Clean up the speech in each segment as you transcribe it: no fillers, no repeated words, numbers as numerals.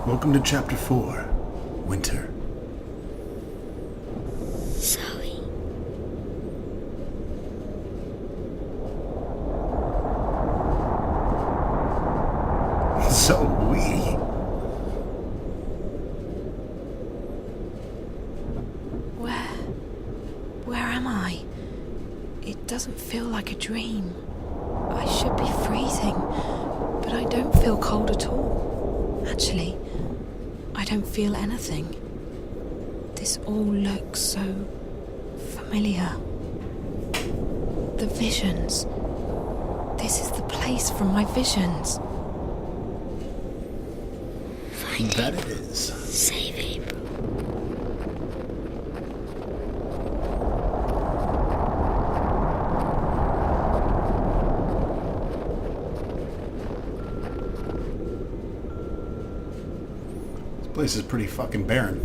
Welcome to Chapter 4, Winter. Zoe. Zoe. Where am I? It doesn't feel like a dream. I should be freezing, but I don't feel cold at all. Actually, I don't feel anything. This all looks so familiar. The visions. This is the place from my visions. Find That April. it is. Save April. This place is pretty fucking barren.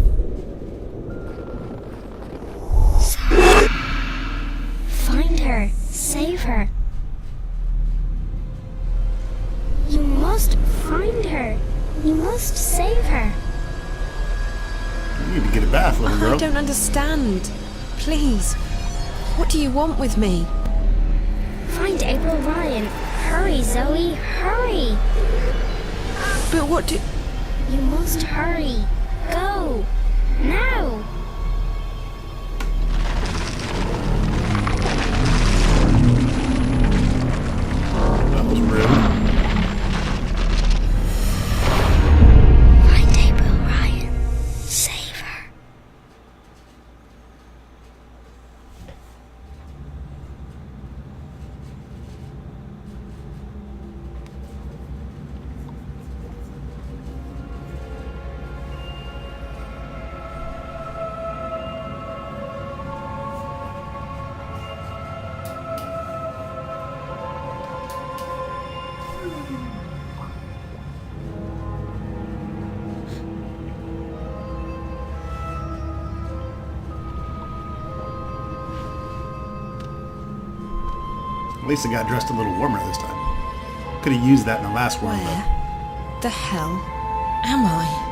Find her. Save her. You must find her. You must save her. You need to get a bath, little girl. I don't understand. Please, what do you want with me? Find April Ryan. Hurry, Zoe. Hurry. But what do... You must hurry. Go. Now. That was rude. Find April Ryan. Save her. At least I got dressed a little warmer this time. Could have used that in the last one, Where but the hell am I?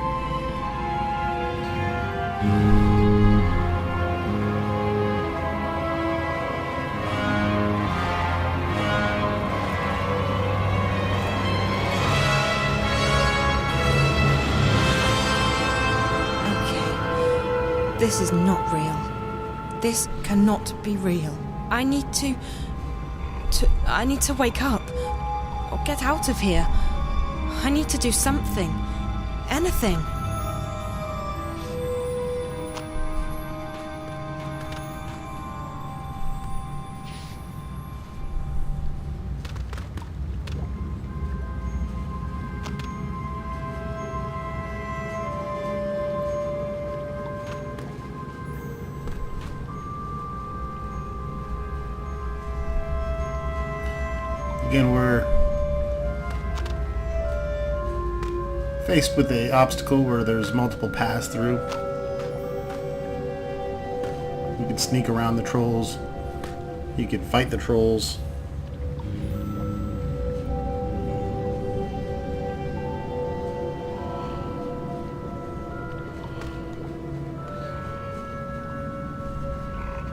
Okay. This is not real. This cannot be real. I need to wake up. Or get out of here. I need to do something. Anything. again, we're faced with an obstacle where there's multiple paths through. You can sneak around the trolls. You can fight the trolls.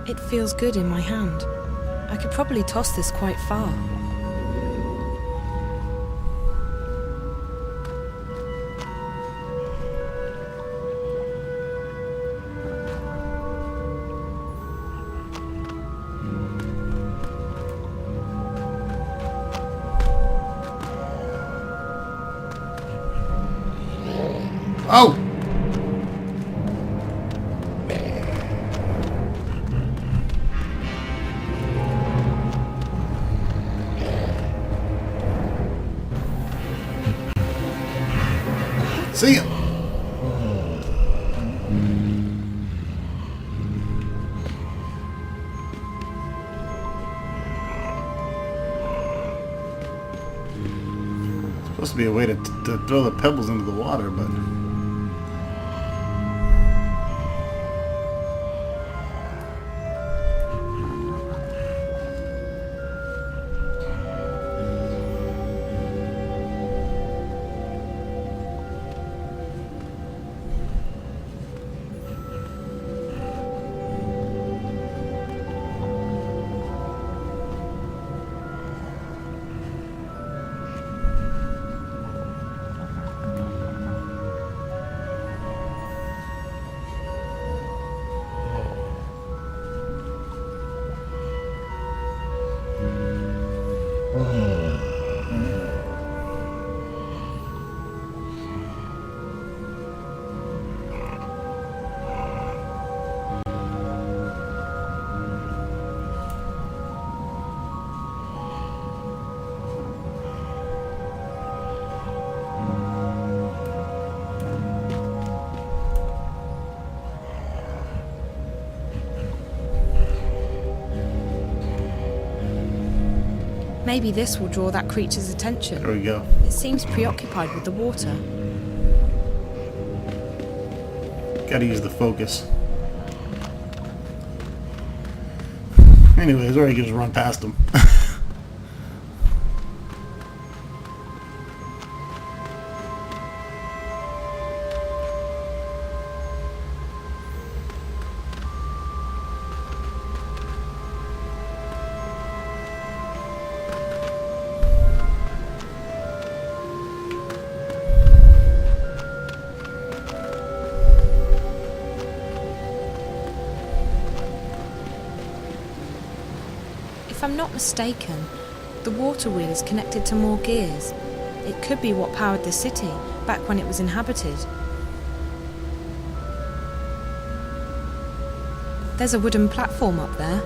It feels good in my hand. I could probably toss this quite far. Oh! See ya. Supposed to be a way to throw the pebbles into the water, but Maybe this will draw that creature's attention. There we go. It seems preoccupied with the water. Gotta use the focus. Anyways, or you can just run past him. If I'm not mistaken, the water wheel is connected to more gears. It could be what powered the city back when it was inhabited. There's a wooden platform up there.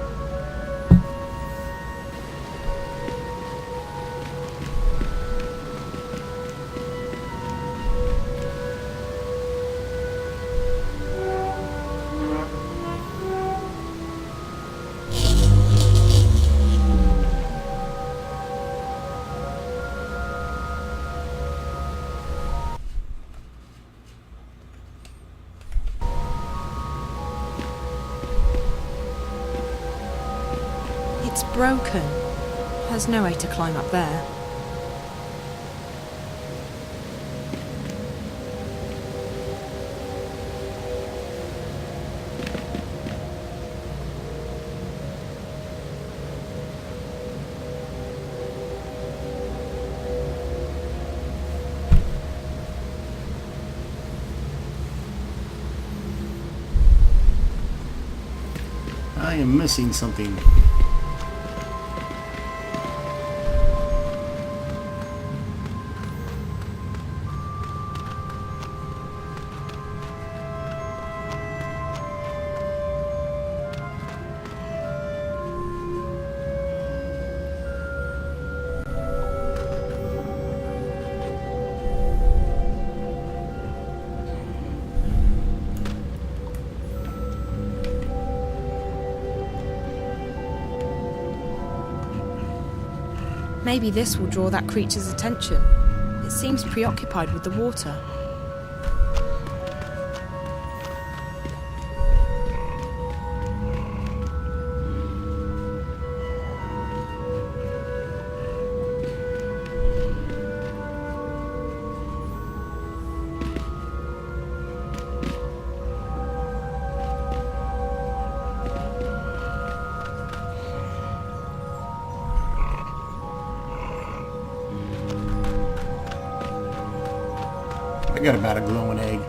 It's broken. There's no way to climb up there. I am missing something. Maybe this will draw that creature's attention. It seems preoccupied with the water. I got about a glowing egg.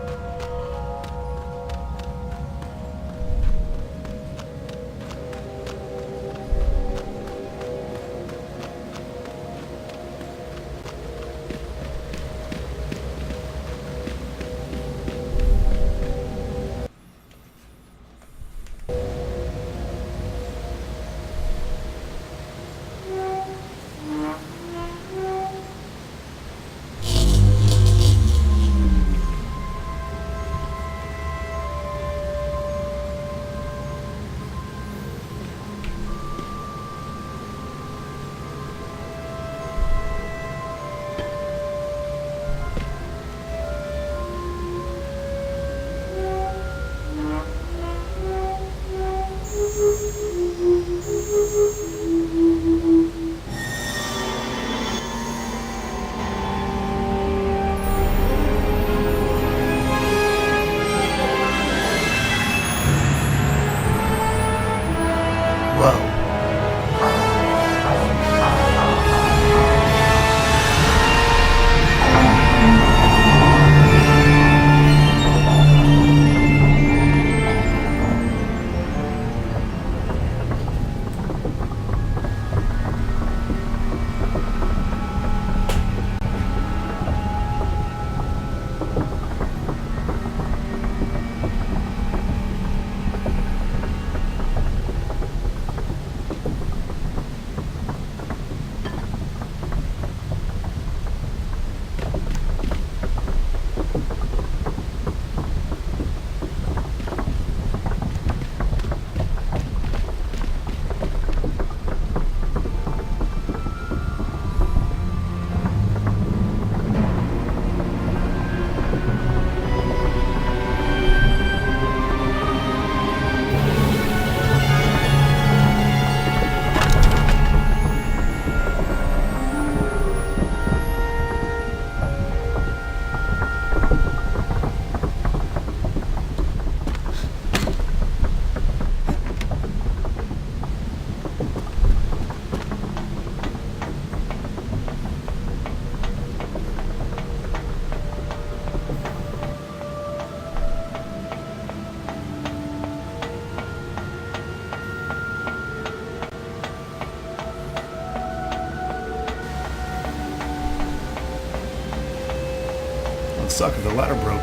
would suck if the ladder broke.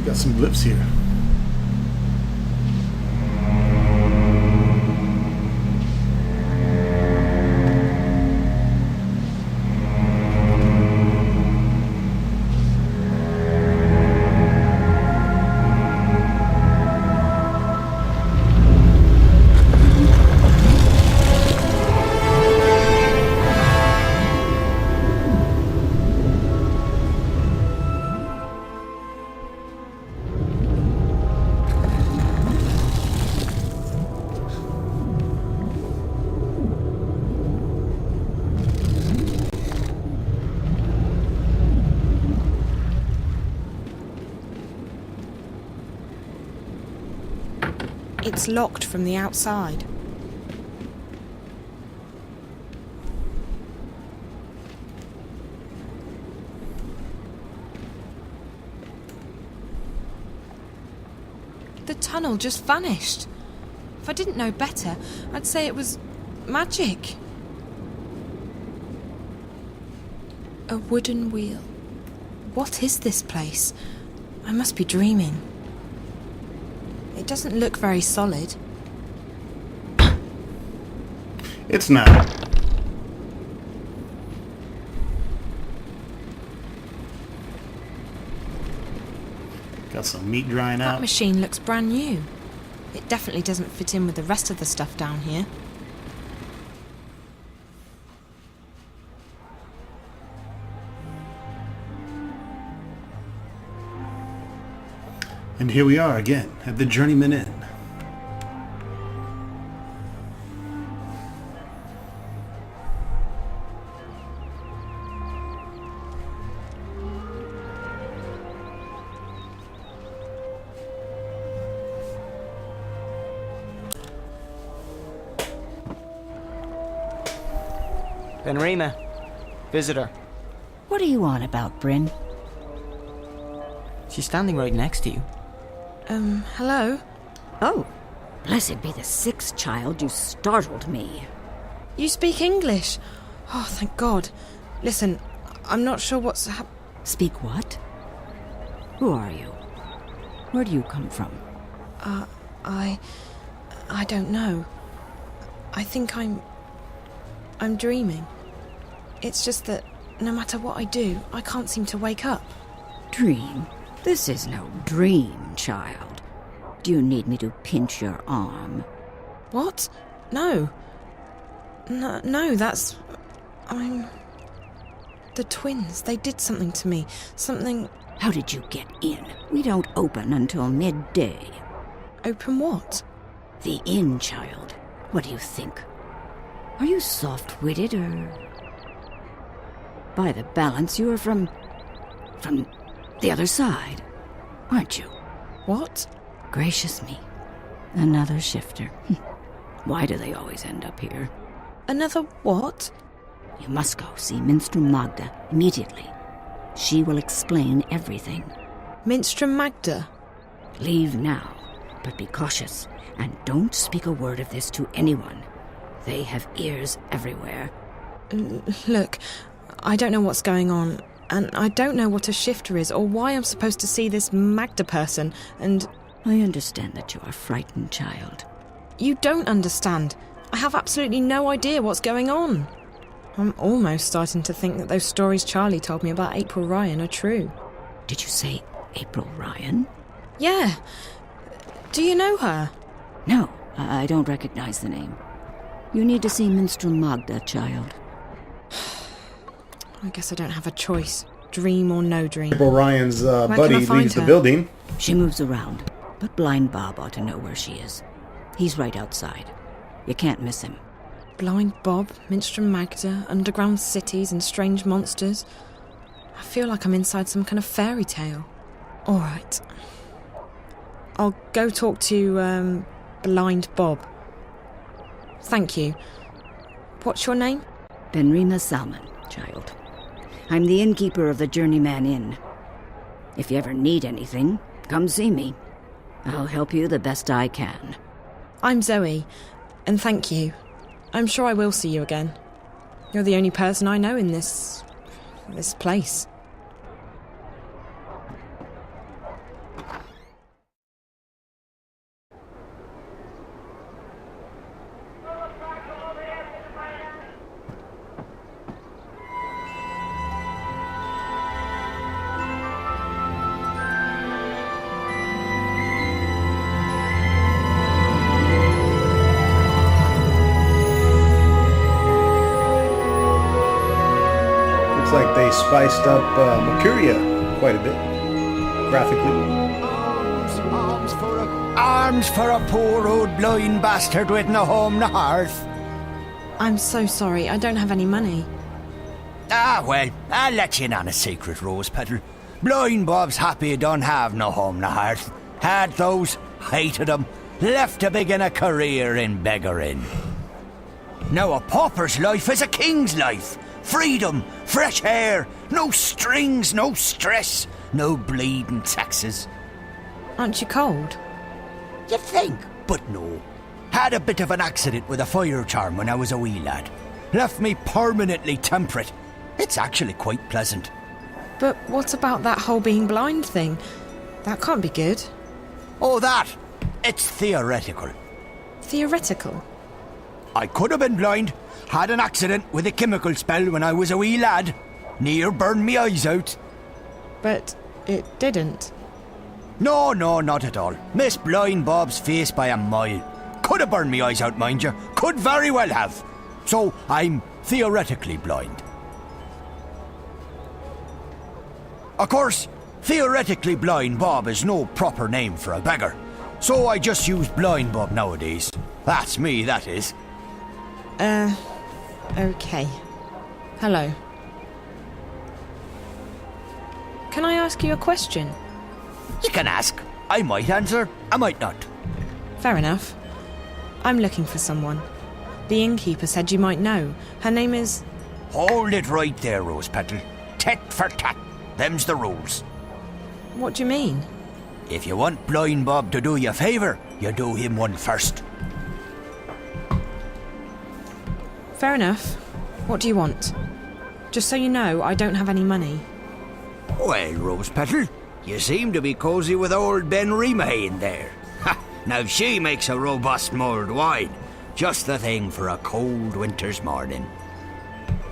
Got some blips here. It's locked from the outside. The tunnel just vanished. If I didn't know better, I'd say it was magic. A wooden wheel. What is this place? I must be dreaming. It doesn't look very solid. It's not. Got some meat drying That out. machine looks brand new. It definitely doesn't fit in with the rest of the stuff down here. And here we are again at the Journeyman Inn. Benrima, visitor. What are you on about, Bryn? She's standing right next to you. Hello? Oh, blessed be the sixth child, you startled me. You speak English? Oh, thank God. Listen, I'm not sure what's Speak what? Who are you? Where do you come from? I don't know. I think I'm dreaming. It's just that no matter what I do, I can't seem to wake up. Dream? This is no dream, child. Do you need me to pinch your arm? What? No. No, that's... The twins, they did something to me. Something... How did you get in? We don't open until midday. Open what? The inn, child. What do you think? Are you soft-witted, or... By the balance, you are from the other side, aren't you? What? Gracious me. Another shifter. Why do they always end up here? Another what? You must go see Minstrel Magda immediately. She will explain everything. Minstrel Magda? Leave now, but be cautious, and don't speak a word of this to anyone. They have ears everywhere. Look, I don't know what's going on, and I don't know what a shifter is or why I'm supposed to see this Magda person, and... I understand that you are frightened, child. You don't understand. I have absolutely no idea what's going on. I'm almost starting to think that those stories Charlie told me about April Ryan are true. Did you say April Ryan? Yeah. Do you know her? No, I don't recognize the name. You need to see Minstrel Magda, child. I guess I don't have a choice. Dream or no dream. April Ryan's can I buddy find leaves the her? building. She moves around, but Blind Bob ought to know where she is. He's right outside. You can't miss him. Blind Bob, Minstrel Magda, underground cities and strange monsters. I feel like I'm inside some kind of fairy tale. All right. I'll go talk to, Blind Bob. Thank you. What's your name? Benrima Salmon, child. I'm the innkeeper of the Journeyman Inn. If you ever need anything, come see me. I'll help you the best I can. I'm Zoe, and thank you. I'm sure I will see you again. You're the only person I know in this place. Looks like they spiced up Mercuria quite a bit, graphically. Arms for a poor old blind bastard with no home, no hearth. I'm so sorry, I don't have any money. Ah, well, I'll let you in on a secret, Rose Petal. Blind Bob's happy he don't have no home, no hearth. Had those, hated them, left to begin a career in beggaring. Now a pauper's life is a king's life. Freedom, fresh air, no strings, no stress, no bleeding taxes. Aren't you cold? You think? But no. Had a bit of an accident with a fire charm when I was a wee lad. Left me permanently temperate. It's actually quite pleasant. But what about that whole being blind thing? That can't be good. Oh, that! It's theoretical. Theoretical? I could have been blind. Had an accident with a chemical spell when I was a wee lad. Near burned me eyes out. But it didn't. No, not at all. Missed Blind Bob's face by a mile. Could have burned me eyes out, mind you. Could very well have. So I'm theoretically blind. Of course, theoretically blind Bob is no proper name for a beggar. So I just use Blind Bob nowadays. That's me, that is. Okay. Hello. Can I ask you a question? You can ask. I might answer, I might not. Fair enough. I'm looking for someone. The innkeeper said you might know. Her name is... Hold it right there, Rose Petal. Tit for tat. Them's the rules. What do you mean? If you want Blind Bob to do you a favour, you do him one first. Fair enough. What do you want? Just so you know, I don't have any money. Well, Rose Petal, you seem to be cosy with old Benrima in there. Ha! Now she makes a robust mulled wine. Just the thing for a cold winter's morning.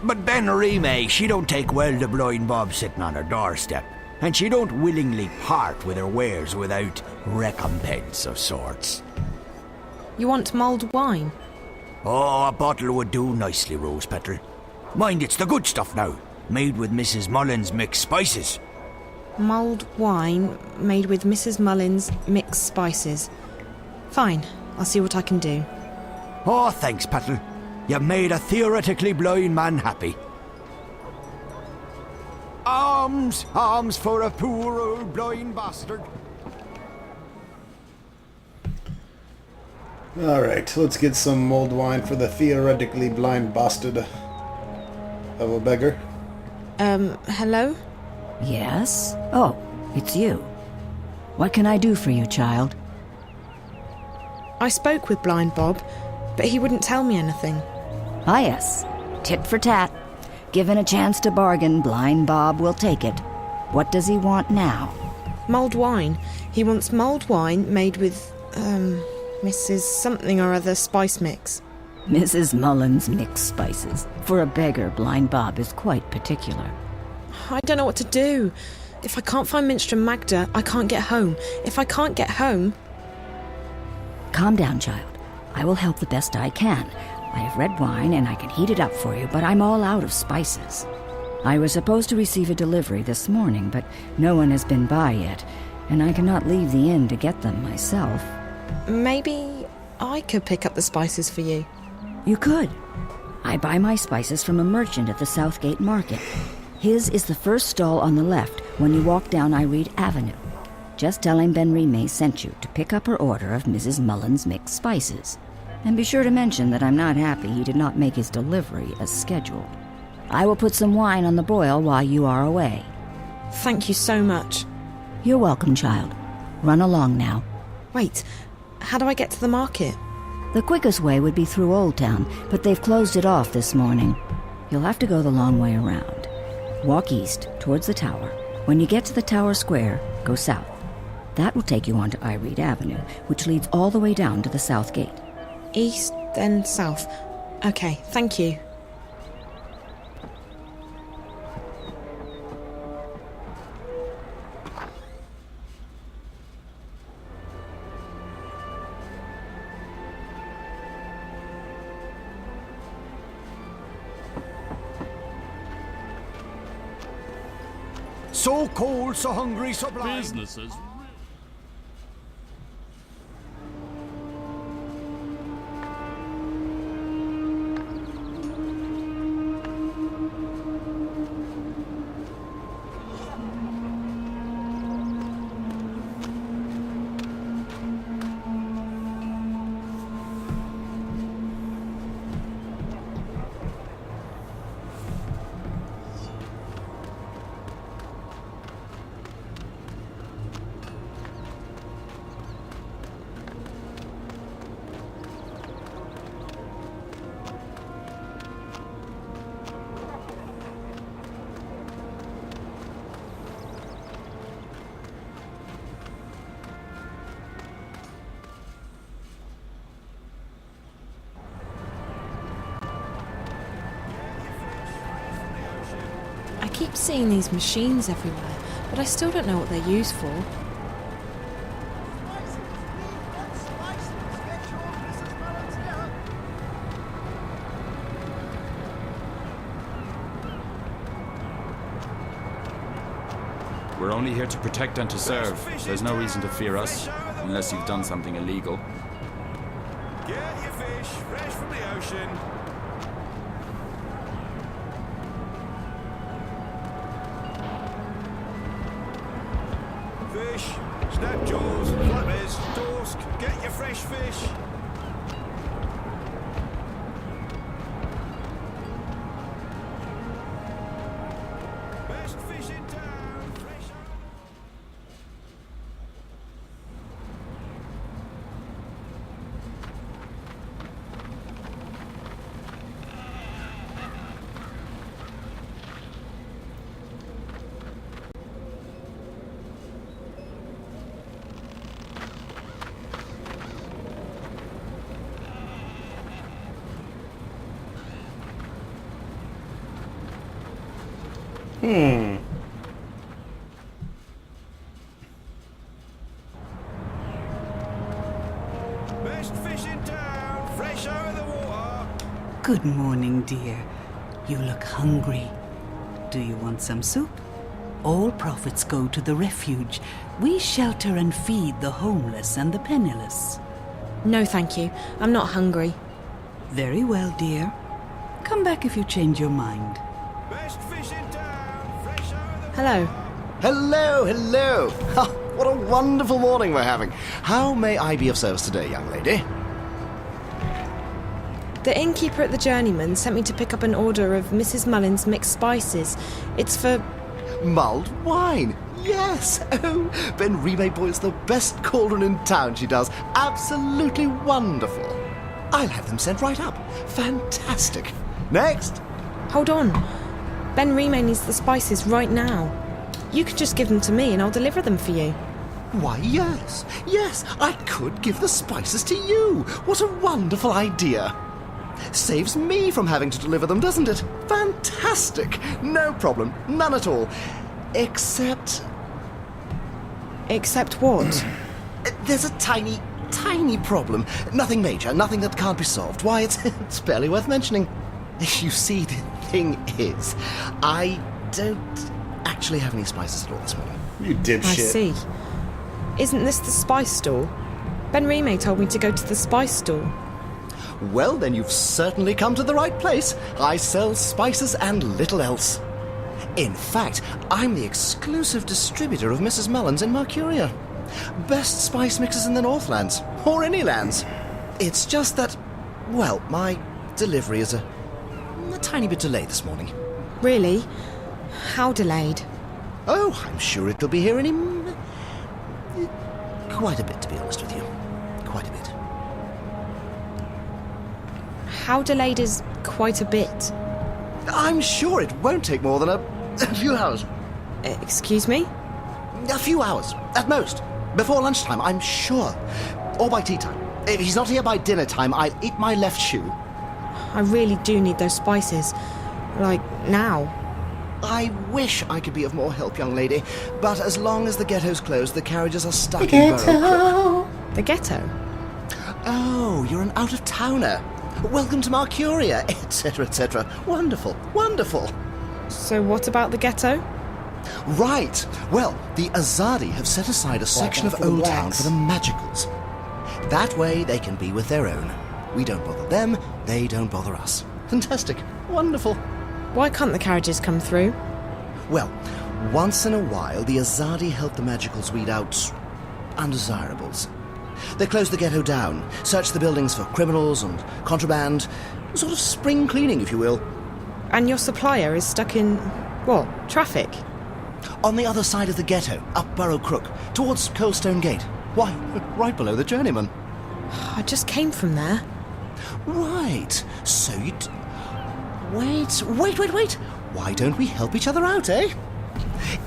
But Benrima, she don't take well to Blind Bob sitting on her doorstep. And she don't willingly part with her wares without recompense of sorts. You want mulled wine? Oh, a bottle would do nicely, Rose Petal. Mind, it's the good stuff now. Made with Mrs. Mullins' mixed spices. Mulled wine made with Mrs. Mullins' mixed spices. Fine, I'll see what I can do. Oh, thanks, Petal. You made a theoretically blind man happy. Alms for a poor old blind bastard. Alright, let's get some mulled wine for the theoretically blind bastard of a beggar. Hello? Yes? Oh, it's you. What can I do for you, child? I spoke with Blind Bob, but he wouldn't tell me anything. Ah, yes. Tit for tat. Given a chance to bargain, Blind Bob will take it. What does he want now? Mulled wine. He wants mulled wine made with, Mrs. something or other spice mix. Mrs. Mullins' mixed spices. For a beggar, Blind Bob is quite particular. I don't know what to do. If I can't find Minstrom Magda, I can't get home. If I can't get home... Calm down, child. I will help the best I can. I have red wine and I can heat it up for you, but I'm all out of spices. I was supposed to receive a delivery this morning, but no one has been by yet, and I cannot leave the inn to get them myself. Maybe I could pick up the spices for you. You could. I buy my spices from a merchant at the Southgate Market. His is the first stall on the left when you walk down Iread Avenue. Just tell him Ben Remay sent you to pick up her order of Mrs. Mullen's mixed spices. And be sure to mention that I'm not happy he did not make his delivery as scheduled. I will put some wine on the broil while you are away. Thank you so much. You're welcome, child. Run along now. Wait, how do I get to the market? The quickest way would be through Old Town, but they've closed it off this morning. You'll have to go the long way around. Walk east, towards the tower. When you get to the tower square, go south. That will take you onto Iread Avenue, which leads all the way down to the south gate. East, then south. Okay, thank you. So cold, so hungry, so blind. Businesses. I keep seeing these machines everywhere, but I still don't know what they're used for. We're only here to protect and to serve. There's no reason to fear us, unless you've done something illegal. Get your fish, fresh from the ocean. Fish, snap jaws, flappers, dorsk, get your fresh fish. Best fish in town, fresh out. Best fish in town, fresh out of the water. Good morning, dear. You look hungry. Do you want some soup? All profits go to the refuge. We shelter and feed the homeless and the penniless. No, thank you. I'm not hungry. Very well, dear. Come back if you change your mind. Best fish in town, fresh out of the Hello. Hello, hello. Ha, what a wonderful morning we're having. How may I be of service today, young lady? The innkeeper at the Journeyman sent me to pick up an order of Mrs. Mullen's mixed spices. It's for... Mulled wine. Yes. Oh, Ben Remay boils the best cauldron in town, she does. Absolutely wonderful. I'll have them sent right up. Fantastic. Next. Hold on. Ben Remay needs the spices right now. You can just give them to me and I'll deliver them for you. Why, yes. Yes, I could give the spices to you. What a wonderful idea. Saves me from having to deliver them, doesn't it? Fantastic. No problem. None at all. Except... Except what? There's a tiny problem. Nothing major, nothing that can't be solved. Why, it's barely worth mentioning. You see, the thing is, I don't actually have any spices at all this morning. You dipshit. I see. Isn't this the spice store? Ben Remay told me to go to the spice store. Well, then you've certainly come to the right place. I sell spices and little else. In fact, I'm the exclusive distributor of Mrs. Mullen's in Mercuria. Best spice mixers in the Northlands, or any lands. It's just that, well, my delivery is a tiny bit delayed this morning. Really? How delayed? Oh, I'm sure it'll be here quite a bit, to be honest with you. Quite a bit. How delayed is quite a bit? I'm sure it won't take more than a few hours. Excuse me? A few hours, at most. Before lunchtime, I'm sure. Or by tea time. If he's not here by dinner time, I'll eat my left shoe. I really do need those spices. Like, now. I wish I could be of more help, young lady, but as long as the ghetto's closed, the carriages are stuck in Burrow Crook. The ghetto? Oh, you're an out-of-towner. Welcome to Mercuria, etc., etc. Wonderful, wonderful. So what about the ghetto? Right. Well, the Azadi have set aside a section of Old Town for the Magicals. That way they can be with their own. We don't bother them, they don't bother us. Fantastic. Wonderful. Why can't the carriages come through? Well, once in a while, the Azadi help the Magicals weed out undesirables. They close the ghetto down, search the buildings for criminals and contraband, sort of spring cleaning, if you will. And your supplier is stuck in, what, traffic? On the other side of the ghetto, up Burrow Crook, towards Coldstone Gate. Why, right below the Journeyman. I just came from there. Right, so Wait. Why don't we help each other out, eh?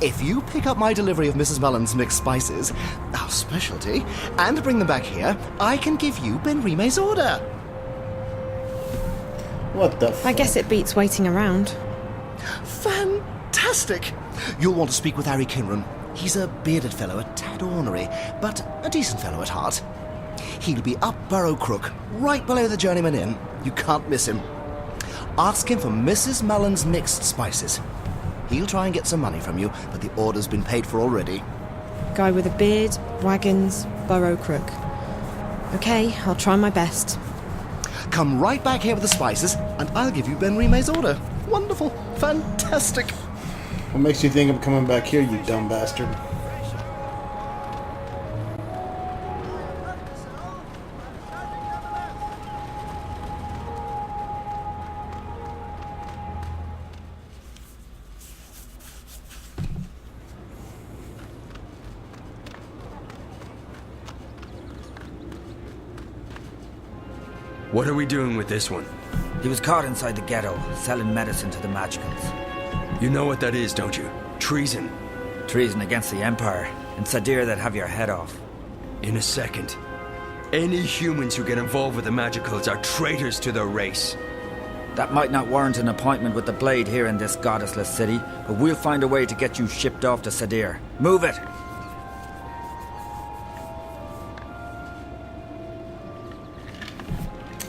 If you pick up my delivery of Mrs. Mullen's mixed spices, our specialty, and bring them back here, I can give you Ben Rime's order. What the fuck? I guess it beats waiting around. Fantastic! You'll want to speak with Harry Kinran. He's a bearded fellow, a tad ornery, but a decent fellow at heart. He'll be up Burrow Crook, right below the Journeyman Inn. You can't miss him. Ask him for Mrs. Mullen's mixed spices. He'll try and get some money from you, but the order's been paid for already. Guy with a beard, wagons, Burrow Crook. Okay, I'll try my best. Come right back here with the spices, and I'll give you Ben Rime's order. Wonderful. Fantastic. What makes you think I'm coming back here, you dumb bastard? What are we doing with this one? He was caught inside the ghetto, selling medicine to the Magicals. You know what that is, don't you? Treason. Treason against the Empire. In Sadir, they'd have your head off. In a second. Any humans who get involved with the Magicals are traitors to their race. That might not warrant an appointment with the Blade here in this goddessless city, but we'll find a way to get you shipped off to Sadir. Move it!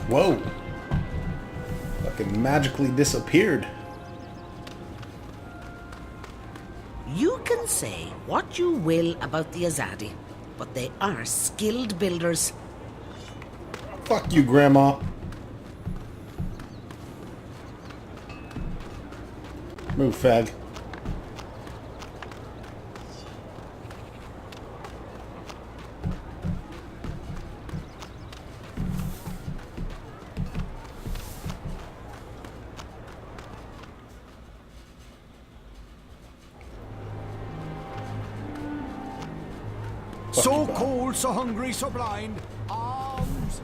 Whoa. Fucking magically disappeared. You can say what you will about the Azadi, but they are skilled builders. Fuck you, Grandma. Move, fag. So cold, so hungry, so blind. Arms.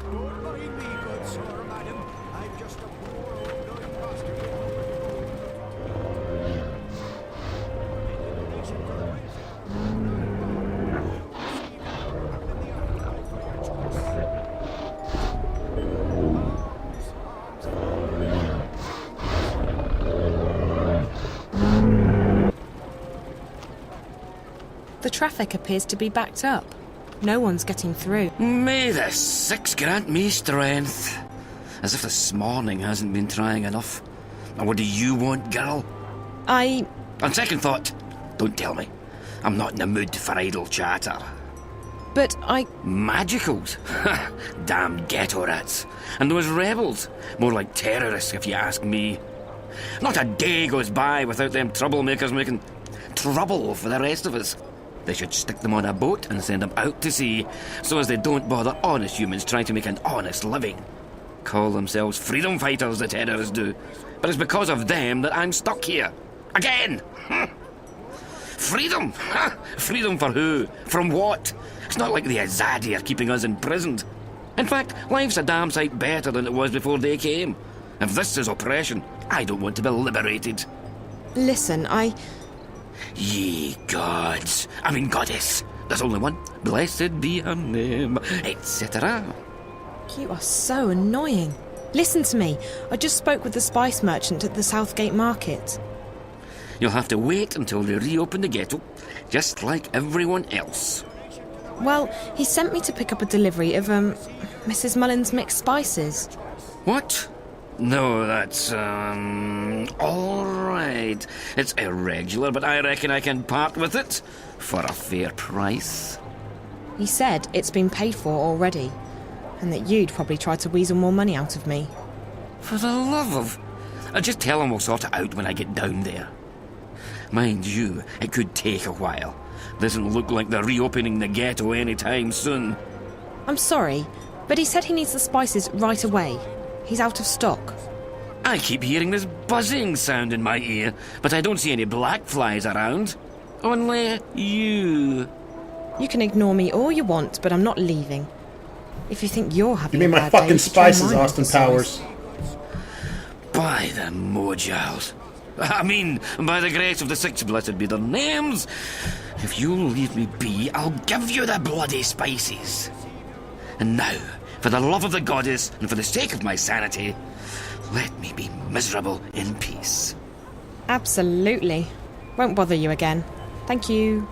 Don't mind me, good sir, madam. I'm just a poor old dying bastard. The traffic appears to be backed up. No one's getting through. May the six grant me strength. As if this morning hasn't been trying enough. Now what do you want, girl? On second thought, don't tell me. I'm not in the mood for idle chatter. But Magicals? Damn ghetto rats. And those rebels? More like terrorists, if you ask me. Not a day goes by without them troublemakers making trouble for the rest of us. They should stick them on a boat and send them out to sea, so as they don't bother honest humans trying to make an honest living. Call themselves freedom fighters, the terrorists do. But it's because of them that I'm stuck here. Again! Freedom? Freedom for who? From what? It's not like the Azadi are keeping us imprisoned. In fact, life's a damn sight better than it was before they came. If this is oppression, I don't want to be liberated. listen, Ye gods, I mean goddess. There's only one. Blessed be her name, etc. You are so annoying. Listen to me. I just spoke with the spice merchant at the Southgate Market. You'll have to wait until they reopen the ghetto, just like everyone else. Well, he sent me to pick up a delivery of, Mrs. Mullins' mixed spices. What? No, that's, all right. It's irregular, but I reckon I can part with it for a fair price. He said it's been paid for already, and that you'd probably try to weasel more money out of me. For the love of... I'll just tell him we'll sort it out when I get down there. Mind you, it could take a while. Doesn't look like they're reopening the ghetto anytime soon. I'm sorry, but he said he needs the spices right away. He's out of stock. I keep hearing this buzzing sound in my ear, but I don't see any black flies around. Only you. You can ignore me all you want, but I'm not leaving. If you think you're having You mean a my bad day, fucking you should try spices, mine, Austin Mrs. Powers? By the Mojals. I mean, by the grace of the six blessed be their names. If you'll leave me be, I'll give you the bloody spices. And now, for the love of the goddess and for the sake of my sanity, let me be miserable in peace. Absolutely. Won't bother you again. Thank you.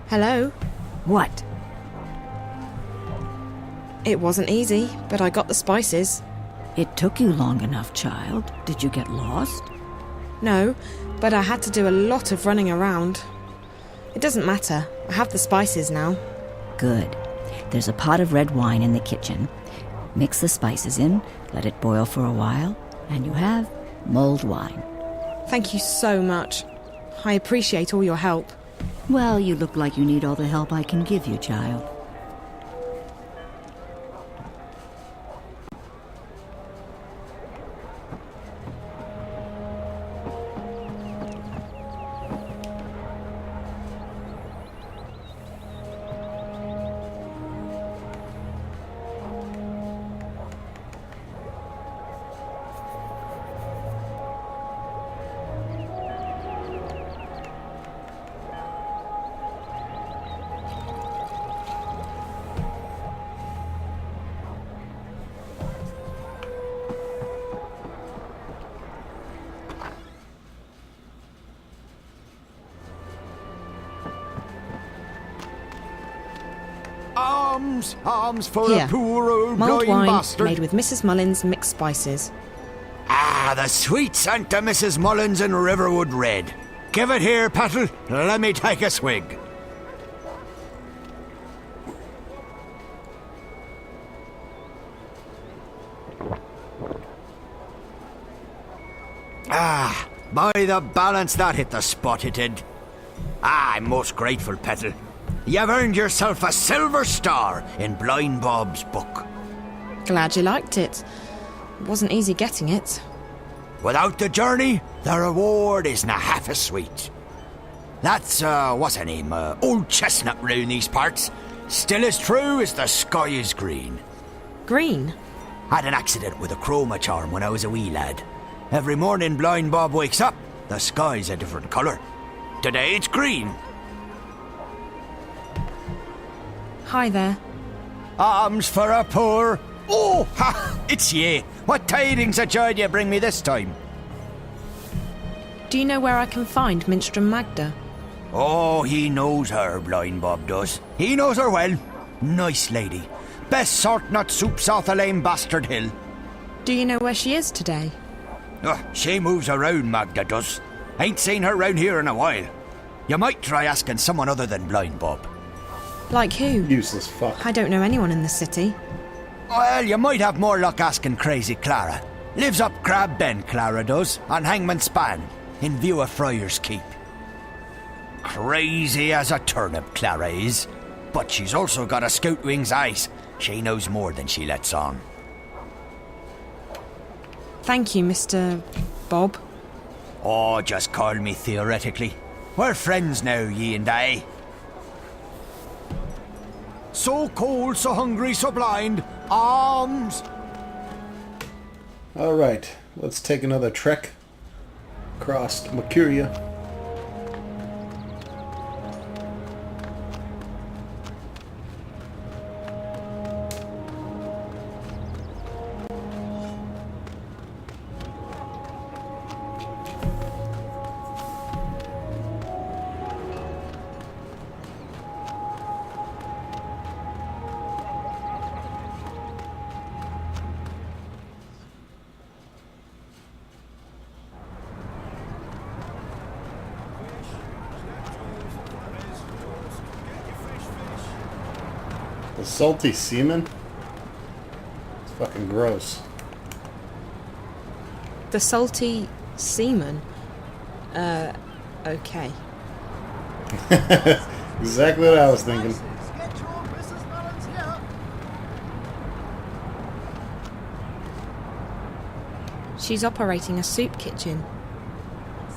Hello? What? It wasn't easy, but I got the spices. It took you long enough, child. Did you get lost? No, but I had to do a lot of running around. It doesn't matter. I have the spices now. Good. There's a pot of red wine in the kitchen. Mix the spices in, let it boil for a while, and you have mulled wine. Thank you so much. I appreciate all your help. Well, you look like you need all the help I can give you, child. Alms for Here, a poor old mulled blind wine bastard. made with Mrs. Mullins' mixed spices. Ah, the sweet scent of Mrs. Mullins and Riverwood Red. Give it here, Petal. Let me take a swig. Ah, by the balance, that hit the spot, it did. Ah, I'm most grateful, Petal. You've earned yourself a silver star in Blind Bob's book. Glad you liked it. It wasn't easy getting it. Without the journey, the reward isn't half as sweet. That's, what's her name, old chestnut round these parts. Still as true as the sky is green. Green? Had an accident with a chroma charm when I was a wee lad. Every morning Blind Bob wakes up, the sky's a different colour. Today it's green. Hi there. Alms for a poor... Oh, ha! It's ye. What tidings of joy do you bring me this time? Do you know where I can find Minstrom Magda? Oh, he knows her, Blind Bob does. He knows her well. Nice lady. Best sort not soup south of Lame Bastard Hill. Do you know where she is today? Oh, she moves around, Magda does. Ain't seen her round here in a while. You might try asking someone other than Blind Bob. Like who? Useless fuck. I don't know anyone in the city. Well, you might have more luck asking Crazy Clara. Lives up Crab Bend, Clara does, on Hangman Span, in view of Friar's Keep. Crazy as a turnip, Clara is. But she's also got a scout wing's eyes. She knows more than she lets on. Thank you, Mr. Bob. Oh, just call me theoretically. We're friends now, ye and I. So cold, so hungry, so blind. Arms! Alright, let's take another trek across Mercuria. The salty semen? It's fucking gross. The salty seaman? Okay. Exactly what I was thinking. She's operating a soup kitchen.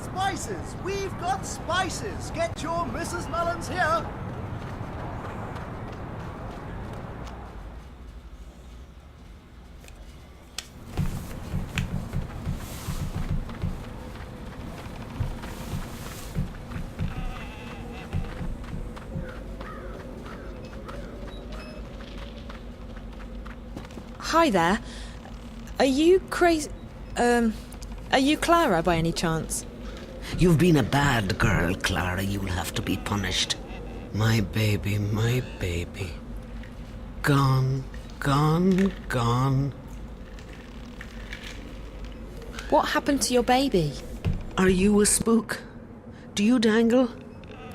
Spices! We've got spices! Get your Mrs. Mullins here! Hi there. Are you are you Clara by any chance? You've been a bad girl, Clara. You'll have to be punished. My baby, my baby. Gone, gone, gone. What happened to your baby? Are you a spook? Do you dangle?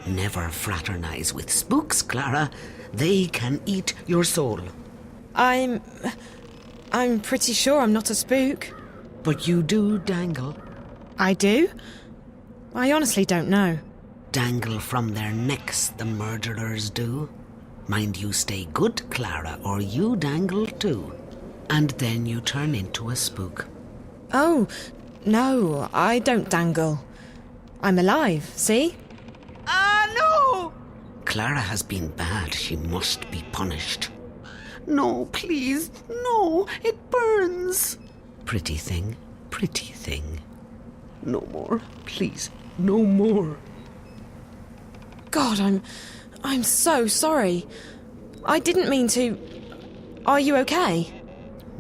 Never fraternize with spooks, Clara. They can eat your soul. I'm pretty sure I'm not a spook. But you do dangle. I do? I honestly don't know. Dangle from their necks, the murderers do. Mind you stay good, Clara, or you dangle too. And then you turn into a spook. Oh, no, I don't dangle. I'm alive, see? No! Clara has been bad. She must be punished. No, please, no, it burns. Pretty thing, pretty thing. No more, please, no more. God, I'm so sorry. I didn't mean to. Are you okay?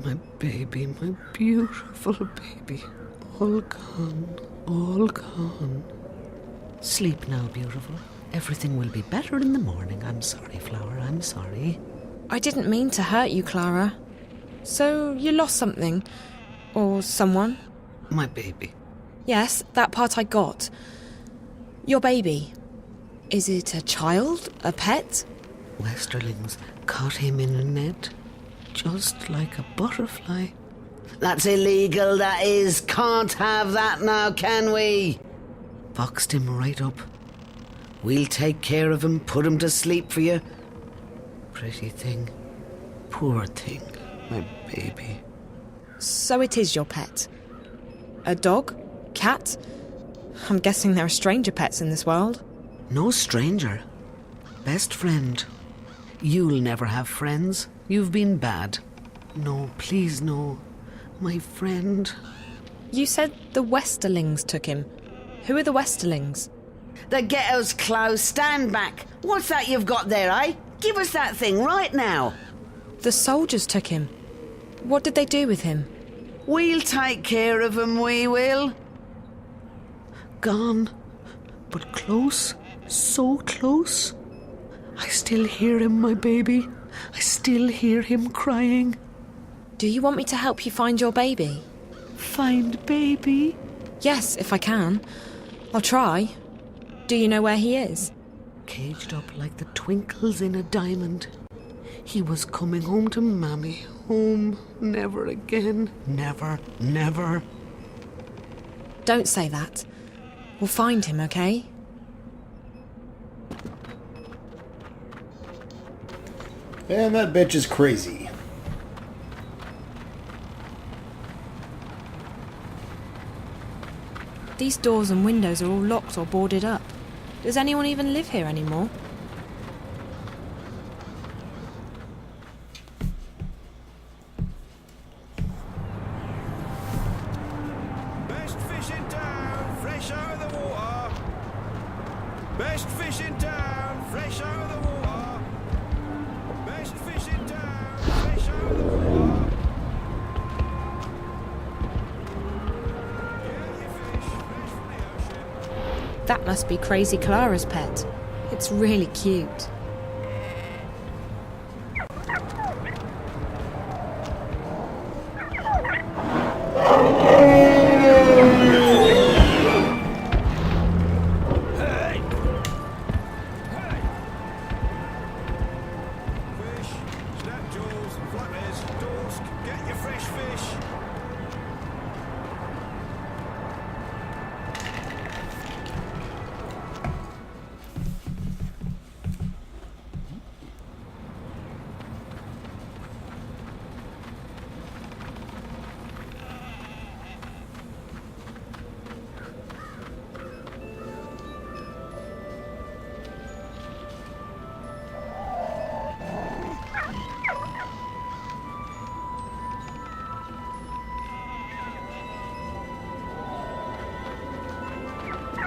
My baby, my beautiful baby. All gone, all gone. Sleep now, beautiful. Everything will be better in the morning. I'm sorry, Flower, I'm sorry. I didn't mean to hurt you, Clara. So you lost something? Or someone? My baby. Yes, that part I got. Your baby. Is it a child? A pet? Westerlings caught him in a net, just like a butterfly. That's illegal, that is. Can't have that now, can we? Boxed him right up. We'll take care of him, put him to sleep for you. Pretty thing. Poor thing. My baby. So it is your pet? A dog? Cat? I'm guessing there are stranger pets in this world. No stranger. Best friend. You'll never have friends. You've been bad. No, please no. My friend. You said the Westerlings took him. Who are the Westerlings? The ghetto's closed. Stand back. What's that you've got there, eh? Give us that thing right now. The soldiers took him. What did they do with him? We'll take care of him, we will. gone. But close, so close. I still hear him, my baby. I still hear him crying. Do you want me to help you find your baby? Find baby? Yes, if I can. I'll try. Do you know where he is? Caged up like the twinkles in a diamond. He was coming home to Mammy. Home, never again. Never, never. Don't say that. We'll find him, okay? And that bitch is crazy. These doors and windows are all locked or boarded up. Does anyone even live here anymore? Best fish in town, fresh out of the water. Best fish in town, fresh out of the water. Best fish in town, fresh out of the water. That must be Crazy Clara's pet. It's really cute.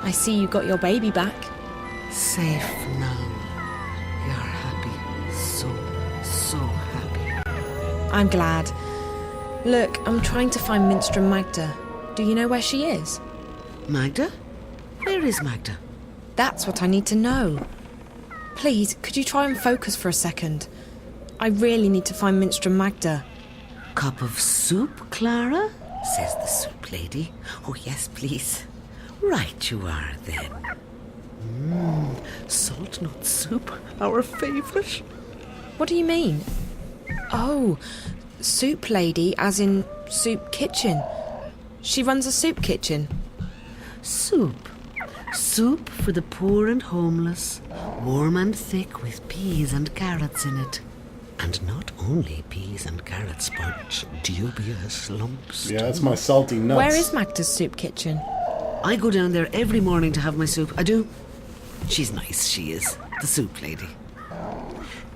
I see you got your baby back. Safe now. You're happy. So happy. I'm glad. Look, I'm trying to find Minstrel Magda. Do you know where she is? Magda? Where is Magda? That's what I need to know. Please, could you try and focus for a second? I really need to find Minstrel Magda. Cup of soup, Clara? Says the soup lady. Oh, yes, please. Right you are, then. Salt nut soup, our favourite. What do you mean? Oh, soup lady, as in soup kitchen. She runs a soup kitchen. Soup. Soup for the poor and homeless. Warm and thick with peas and carrots in it. And not only peas and carrots, but dubious lumps. Yeah, that's my salty nuts. Where is Magda's soup kitchen? I go down there every morning to have my soup. I do. She's nice, she is. The soup lady.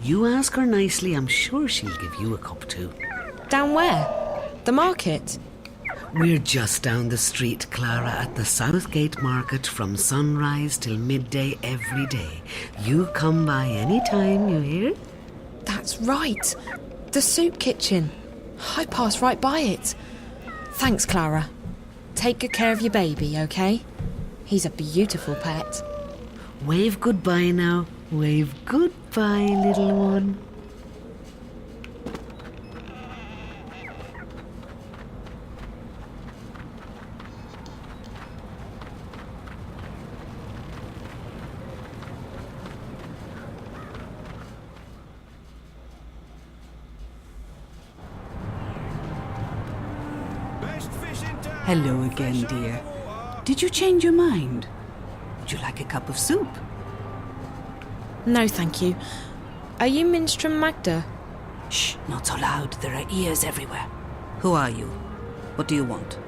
You ask her nicely, I'm sure she'll give you a cup too. Down where? The market? We're just down the street, Clara, at the Southgate Market from sunrise till midday every day. You come by any time, you hear? That's right. The soup kitchen. I pass right by it. Thanks, Clara. Take good care of your baby, okay? He's a beautiful pet. Wave goodbye now. Wave goodbye, little one. Hello again, dear. Did you change your mind? Would you like a cup of soup? No, thank you. Are you Minstrel Magda? Shh, not so loud. There are ears everywhere. Who are you? What do you want?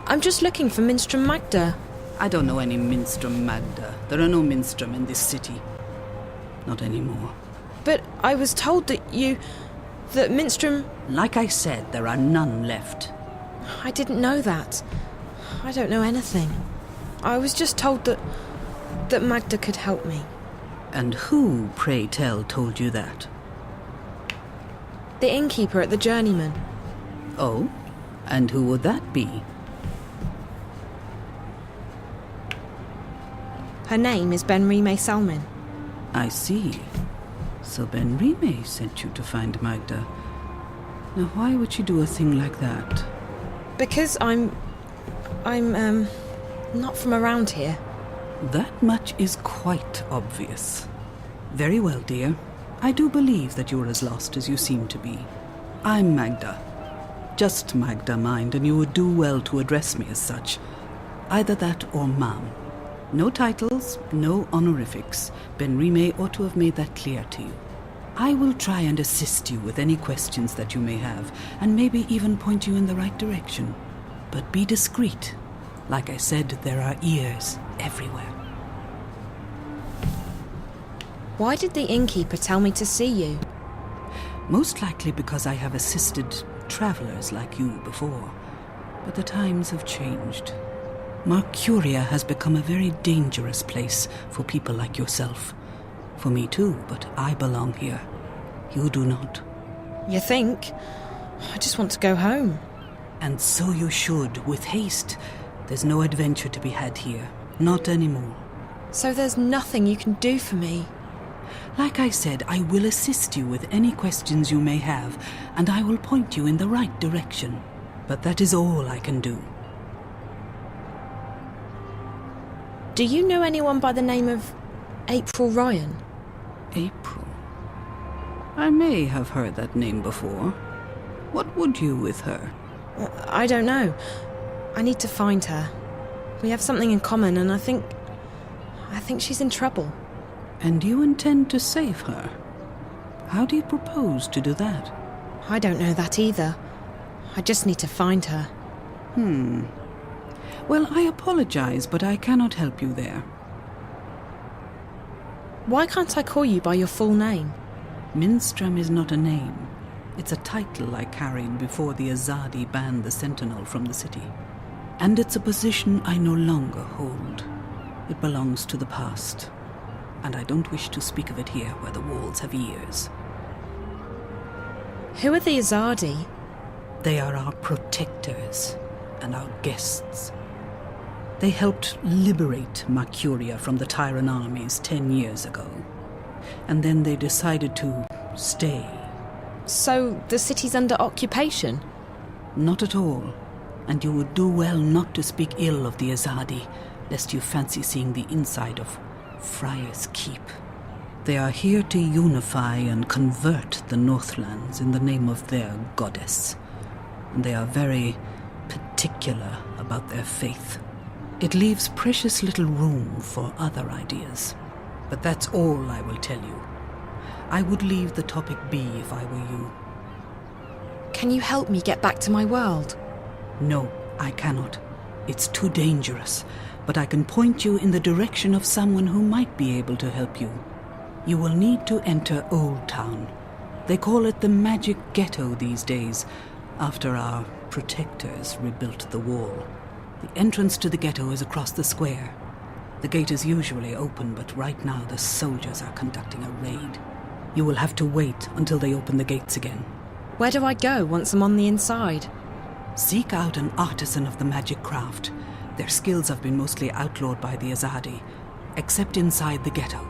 I'm just looking for Minstrel Magda. I don't know any Minstrel Magda. There are no Minstrel in this city. Not anymore. But I was told that Minstrel... Like I said, there are none left. I didn't know that. I don't know anything. I was just told that Magda could help me. And who, pray tell, told you that? The innkeeper at the Journeyman. Oh? And who would that be? Her name is Benrime Salmin. I see. So Benrime sent you to find Magda. Now, why would she do a thing like that? Because I'm not from around here. That much is quite obvious. Very well, dear. I do believe that you're as lost as you seem to be. I'm Magda. Just Magda, mind, and you would do well to address me as such. Either that or ma'am. No titles, no honorifics. Benrime ought to have made that clear to you. I will try and assist you with any questions that you may have, and maybe even point you in the right direction. But be discreet. Like I said, there are ears everywhere. Why did the innkeeper tell me to see you? Most likely because I have assisted travelers like you before. But the times have changed. Mercuria has become a very dangerous place for people like yourself. For me too, but I belong here. You do not. You think? I just want to go home. And so you should, with haste. There's no adventure to be had here. Not anymore. So there's nothing you can do for me? Like I said, I will assist you with any questions you may have, and I will point you in the right direction. But that is all I can do. Do you know anyone by the name of April Ryan? April? I may have heard that name before. What would you with her? I don't know. I need to find her. We have something in common, and I think she's in trouble. And you intend to save her? How do you propose to do that? I don't know that either. I just need to find her. Well, I apologize, but I cannot help you there. Why can't I call you by your full name? Minstrom is not a name. It's a title I carried before the Azadi banned the Sentinel from the city. And it's a position I no longer hold. It belongs to the past. And I don't wish to speak of it here where the walls have ears. Who are the Azadi? They are our protectors and our guests. They helped liberate Mercuria from the Tyran armies 10 years ago. And then they decided to stay. So the city's under occupation? Not at all. And you would do well not to speak ill of the Azadi, lest you fancy seeing the inside of Friar's Keep. They are here to unify and convert the Northlands in the name of their goddess. And they are very particular about their faith. It leaves precious little room for other ideas. But that's all I will tell you. I would leave the topic be if I were you. Can you help me get back to my world? No, I cannot. It's too dangerous. But I can point you in the direction of someone who might be able to help you. You will need to enter Old Town. They call it the Magic Ghetto these days, after our protectors rebuilt the wall. The entrance to the ghetto is across the square. The gate is usually open, but right now the soldiers are conducting a raid. You will have to wait until they open the gates again. Where do I go once I'm on the inside? Seek out an artisan of the magic craft. Their skills have been mostly outlawed by the Azadi, except inside the ghetto.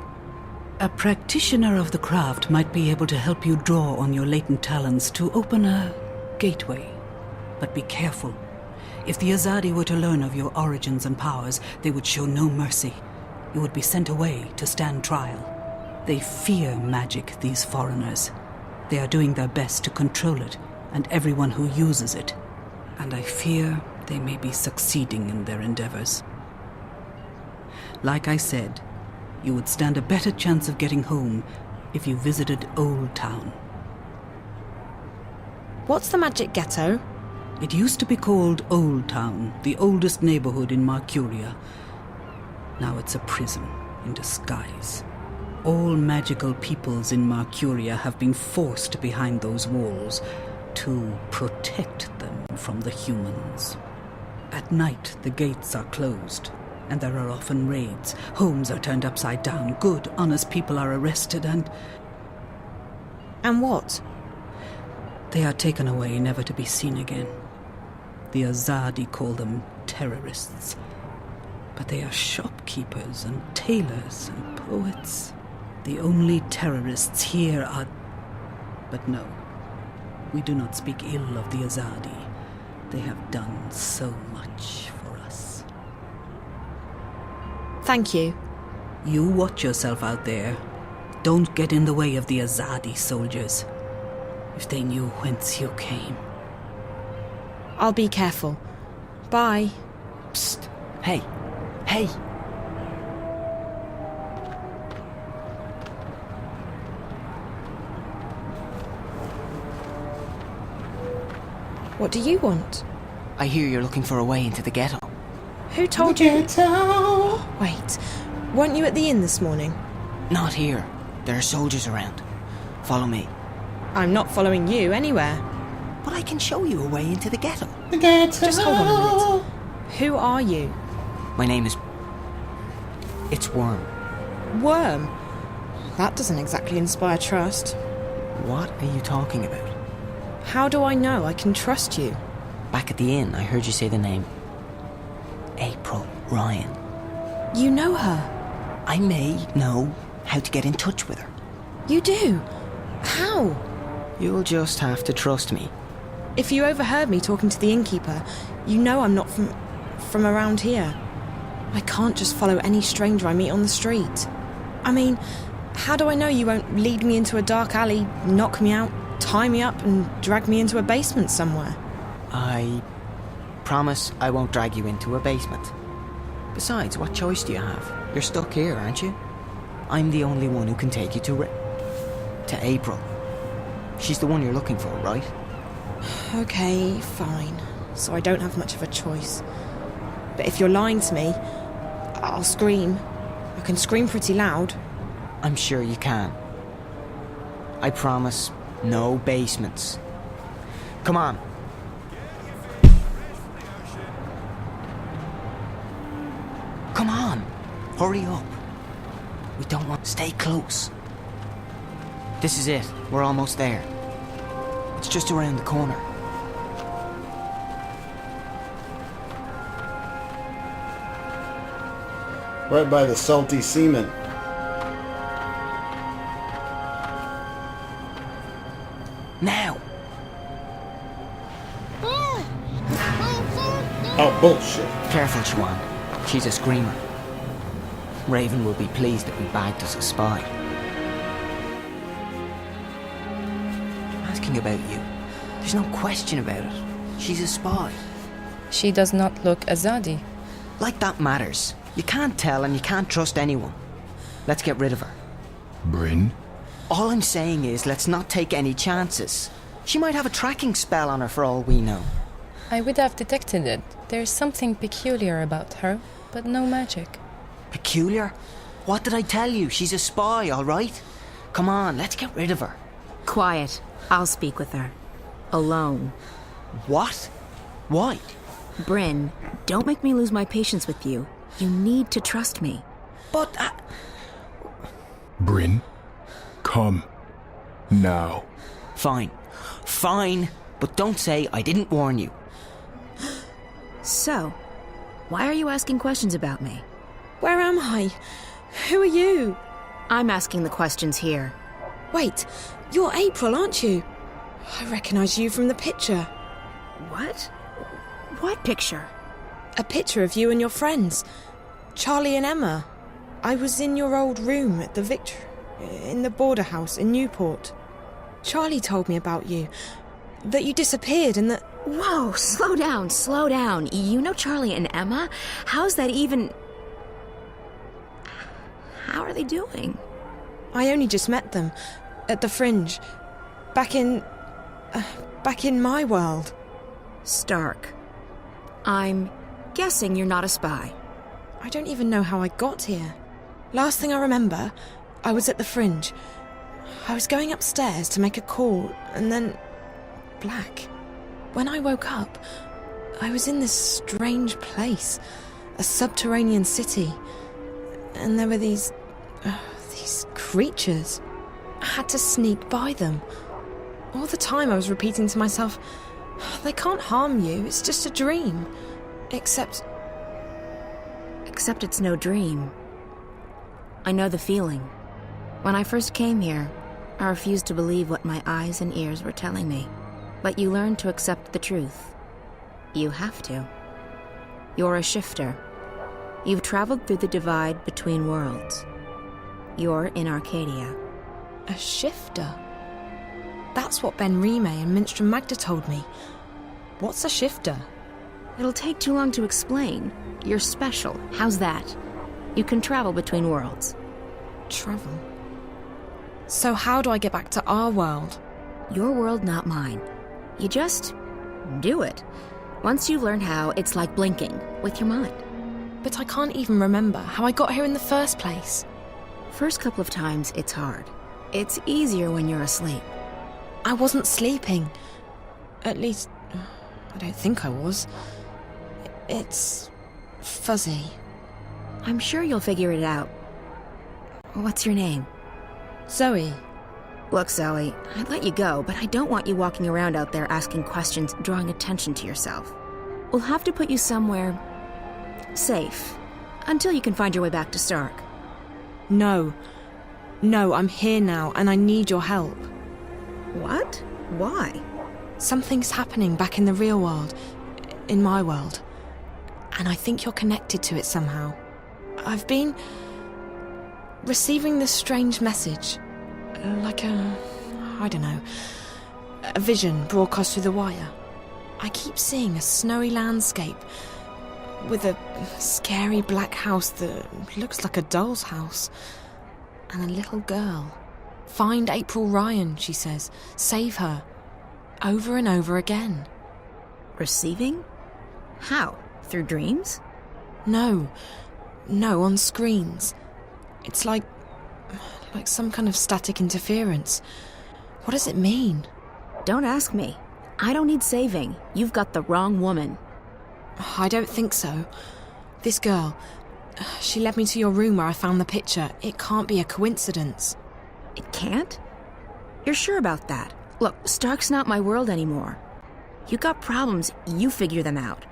A practitioner of the craft might be able to help you draw on your latent talents to open a gateway. But be careful. If the Azadi were to learn of your origins and powers, they would show no mercy. You would be sent away to stand trial. They fear magic, these foreigners. They are doing their best to control it, and everyone who uses it. And I fear they may be succeeding in their endeavors. Like I said, you would stand a better chance of getting home if you visited Old Town. What's the Magic Ghetto? It used to be called Old Town, the oldest neighborhood in Mercuria. Now it's a prison in disguise. All magical peoples in Mercuria have been forced behind those walls to protect them from the humans. At night, the gates are closed, and there are often raids. Homes are turned upside down. Good, honest people are arrested and... And what? They are taken away, never to be seen again. The Azadi call them terrorists. but they are shopkeepers and tailors and poets. The only terrorists here are... But no, we do not speak ill of the Azadi. They have done so much for us. Thank you. You watch yourself out there. Don't get in the way of the Azadi soldiers. If they knew whence you came. I'll be careful. Bye. Psst. Hey. Hey. What do you want? I hear you're looking for a way into the ghetto. Who told you? Wait, weren't you at the inn this morning? Not here. There are soldiers around. Follow me. I'm not following you anywhere. But I can show you a way into the ghetto. Just hold on a minute. Who are you? My name is... It's Worm. Worm? That doesn't exactly inspire trust. What are you talking about? How do I know I can trust you? Back at the inn, I heard you say the name... April Ryan. You know her? I may know how to get in touch with her. You do? How? You'll just have to trust me. If you overheard me talking to the innkeeper, you know I'm not from around here. I can't just follow any stranger I meet on the street. I mean, how do I know you won't lead me into a dark alley, knock me out, tie me up and drag me into a basement somewhere? I promise I won't drag you into a basement. Besides, what choice do you have? You're stuck here, aren't you? I'm the only one who can take you to April. She's the one you're looking for, right? Okay, fine. So I don't have much of a choice. But if you're lying to me, I'll scream. I can scream pretty loud. I'm sure you can. I promise, no basements. Come on. Come on, hurry up. We don't want to stay close. This is it, we're almost there. It's just around the corner. Right by the salty semen. Now! Oh, bullshit. Careful, Juan. She's a screamer. Raven will be pleased that we bagged us a spy. Asking about you. There's no question about it. She's a spy. She does not look Azadi. Like that matters. You can't tell and you can't trust anyone. Let's get rid of her. Bryn? All I'm saying is let's not take any chances. She might have a tracking spell on her for all we know. I would have detected it. There's something peculiar about her, but no magic. Peculiar? What did I tell you? She's a spy, all right? Come on, let's get rid of her. Quiet. I'll speak with her. Alone. What? Why? Bryn, don't make me lose my patience with you. You need to trust me. But Bryn, come. Now. Fine. Fine. But don't say I didn't warn you. So, why are you asking questions about me? Where am I? Who are you? I'm asking the questions here. Wait, you're April, aren't you? I recognize you from the picture. What? What picture? A picture of you and your friends. Charlie and Emma. I was in your old room at the in the border house in Newport. Charlie told me about you. That you disappeared and that... Whoa, slow down, slow down. You know Charlie and Emma? How's that even... How are they doing? I only just met them. At the Fringe. Back in my world. Stark. I'm guessing you're not a spy. I don't even know how I got here. Last thing I remember, I was at the Fringe. I was going upstairs to make a call, and then... black. When I woke up, I was in this strange place. A subterranean city. And there were these creatures. I had to sneak by them. All the time I was repeating to myself, they can't harm you, it's just a dream. Except Except it's no dream. I know the feeling. When I first came here, I refused to believe what my eyes and ears were telling me. But you learn to accept the truth. You have to. You're a shifter. You've traveled through the divide between worlds. You're in Arcadia. A shifter? That's what Ben Rime and Minstrom Magda told me. What's a shifter? It'll take too long to explain. You're special. How's that? You can travel between worlds. Travel? So how do I get back to our world? Your world, not mine. You just do it. Once you learn how, it's like blinking with your mind. But I can't even remember how I got here in the first place. First couple of times, it's hard. It's easier when you're asleep. I wasn't sleeping. At least, I don't think I was. It's fuzzy. I'm sure you'll figure it out. What's your name? Zoe. Look, Zoe, I'd let you go, but I don't want you walking around out there asking questions, drawing attention to yourself. We'll have to put you somewhere safe until you can find your way back to Stark. No, I'm here now and I need your help. What? Why? Something's happening back in the real world, in my world, and I think you're connected to it somehow. I've been receiving this strange message, like I don't know, a vision broadcast through the wire. I keep seeing a snowy landscape with a scary black house that looks like a doll's house, and a little girl. Find April Ryan, she says. Save her. Over and over again. Receiving? How? Through dreams? No, on screens. It's like some kind of static interference. What does it mean? Don't ask me. I don't need saving. You've got the wrong woman. I don't think so. This girl, she led me to your room where I found the picture. It can't be a coincidence. It can't? You're sure about that? Look, Stark's not my world anymore. You got problems, you figure them out.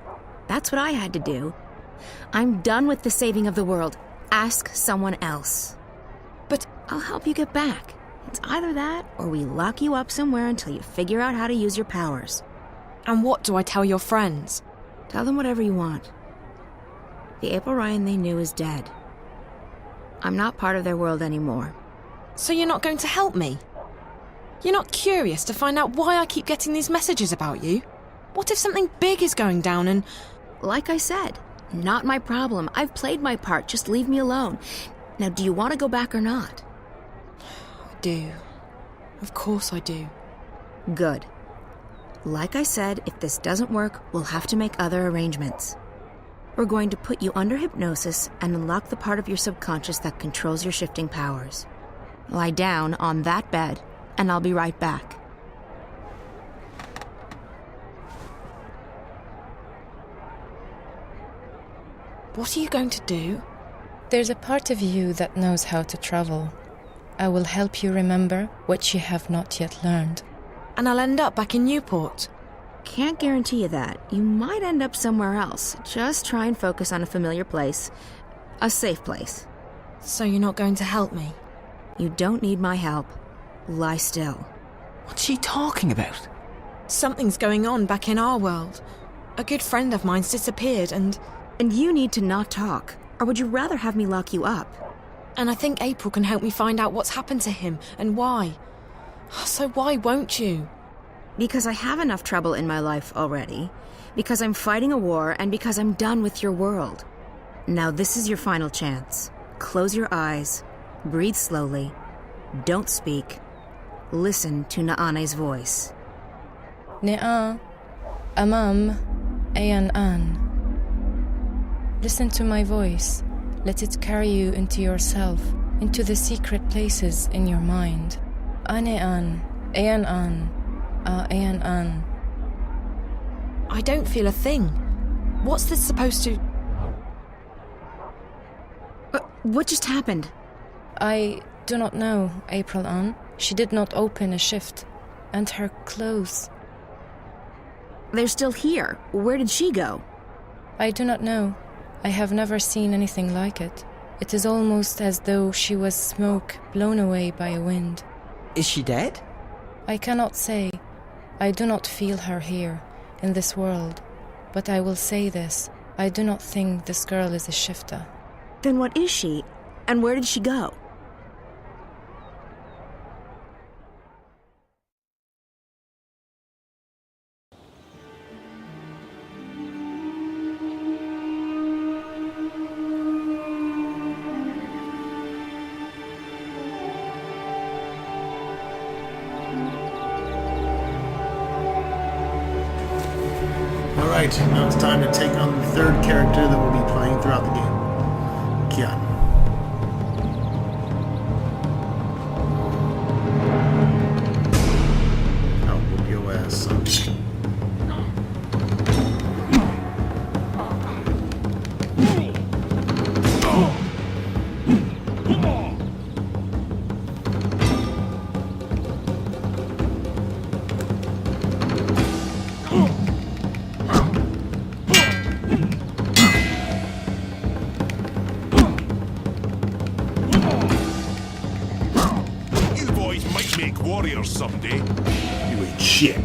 That's what I had to do. I'm done with the saving of the world. Ask someone else. But I'll help you get back. It's either that, or we lock you up somewhere until you figure out how to use your powers. And what do I tell your friends? Tell them whatever you want. The April Ryan they knew is dead. I'm not part of their world anymore. So you're not going to help me? You're not curious to find out why I keep getting these messages about you? What if something big is going down and... Like I said, not my problem. I've played my part. Just leave me alone. Now, do you want to go back or not? I do. Of course I do. Good. Like I said, if this doesn't work, we'll have to make other arrangements. We're going to put you under hypnosis and unlock the part of your subconscious that controls your shifting powers. Lie down on that bed, and I'll be right back. What are you going to do? There's a part of you that knows how to travel. I will help you remember what you have not yet learned. And I'll end up back in Newport. Can't guarantee you that. You might end up somewhere else. Just try and focus on a familiar place. A safe place. So you're not going to help me? You don't need my help. Lie still. What's she talking about? Something's going on back in our world. A good friend of mine's disappeared and... And you need to not talk. Or would you rather have me lock you up? And I think April can help me find out what's happened to him and why. So why won't you? Because I have enough trouble in my life already. Because I'm fighting a war and because I'm done with your world. Now this is your final chance. Close your eyes. Breathe slowly. Don't speak. Listen to Naane's voice. Ne'a, Amam, Ayan An. Listen to my voice. Let it carry you into yourself, into the secret places in your mind. Ane'an, Ayan An, Ayan An. I don't feel a thing. What's this supposed to... What just happened? I do not know, April An. She did not open a shift. And her clothes... They're still here. Where did she go? I do not know. I have never seen anything like it. It is almost as though she was smoke blown away by a wind. Is she dead? I cannot say. I do not feel her here, in this world. But I will say this. I do not think this girl is a shifter. Then what is she? And where did she go? Alright, now it's time to take on the third character that we'll be playing throughout the game. Kian. I'll whoop your ass, son. Warriors someday. You ain't shit.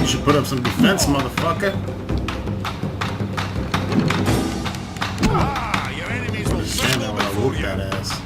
You should put up some defense, motherfucker. Your enemies will stand there while I whoop that ass.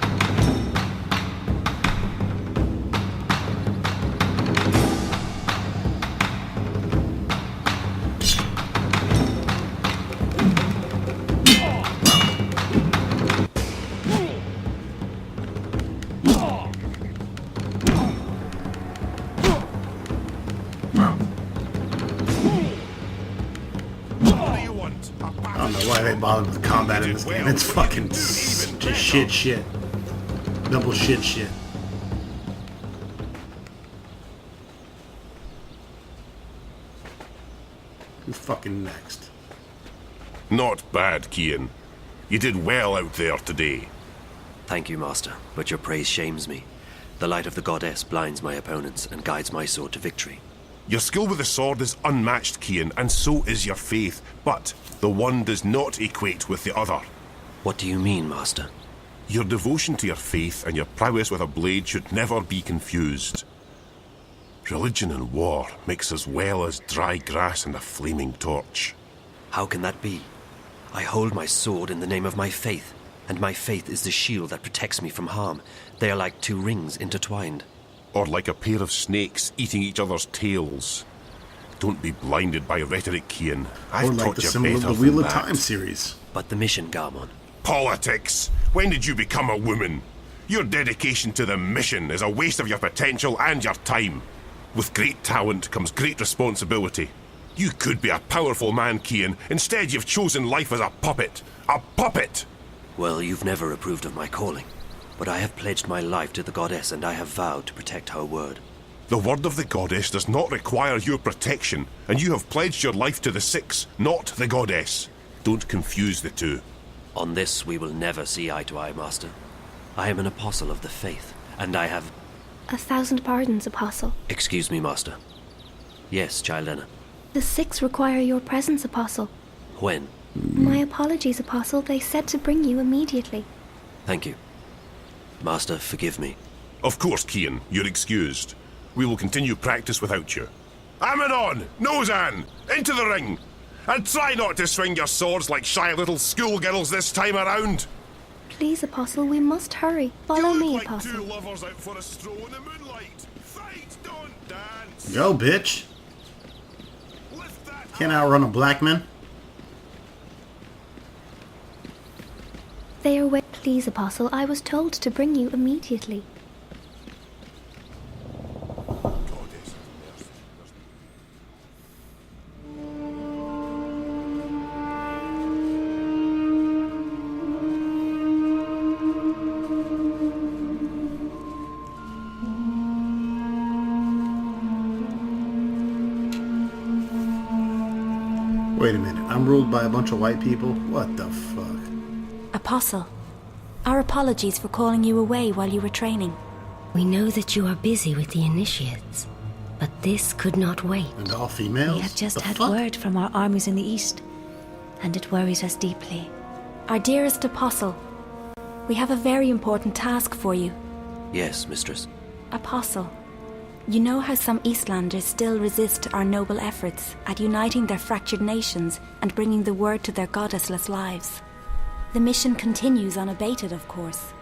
I don't know why they bothered with combat in this game. It's fucking just shit. Double shit. Who's fucking next? Not bad, Kian. You did well out there today. Thank you, Master, but your praise shames me. The light of the goddess blinds my opponents and guides my sword to victory. Your skill with the sword is unmatched, Kian, and so is your faith, but the one does not equate with the other. What do you mean, Master? Your devotion to your faith and your prowess with a blade should never be confused. Religion and war mix as well as dry grass and a flaming torch. How can that be? I hold my sword in the name of my faith, and my faith is the shield that protects me from harm. They are like two rings intertwined. Or like a pair of snakes eating each other's tails. Don't be blinded by rhetoric, Kian. I've or like taught the you symbol better of the Wheel than of that. Time series. But the mission, Garmon. Politics! When did you become a woman? Your dedication to the mission is a waste of your potential and your time. With great talent comes great responsibility. You could be a powerful man, Kian. Instead, you've chosen life as a puppet. A puppet! Well, you've never approved of my calling. But I have pledged my life to the goddess, and I have vowed to protect her word. The word of the goddess does not require your protection, and you have pledged your life to the Six, not the goddess. Don't confuse the two. On this we will never see eye to eye, Master. I am an apostle of the faith, and I have... 1,000 pardons, Apostle. Excuse me, Master. Yes, Child Anna. The Six require your presence, Apostle. When? My apologies, Apostle. They said to bring you immediately. Thank you. Master, forgive me. Of course, Kian, you're excused. We will continue practice without you. Amidon! Nozan! Into the ring! And try not to swing your swords like shy little schoolgirls this time around! Please, Apostle, we must hurry. Follow me, like Apostle. two lovers out for a stroll in the moonlight. Fight, don't dance! Go, bitch! Can't outrun a black man. They are wait. Please, Apostle, I was told to bring you immediately. Wait, Wait a minute. I'm ruled by a bunch of white people? What the fuck? Apostle, our apologies for calling you away while you were training. We know that you are busy with the initiates, but this could not wait. And all females? We have just The had fuck? word from our armies in the east, and it worries us deeply. Our dearest Apostle, we have a very important task for you. Yes, mistress. Apostle, you know how some Eastlanders still resist our noble efforts at uniting their fractured nations and bringing the word to their goddessless lives. The mission continues unabated, of course.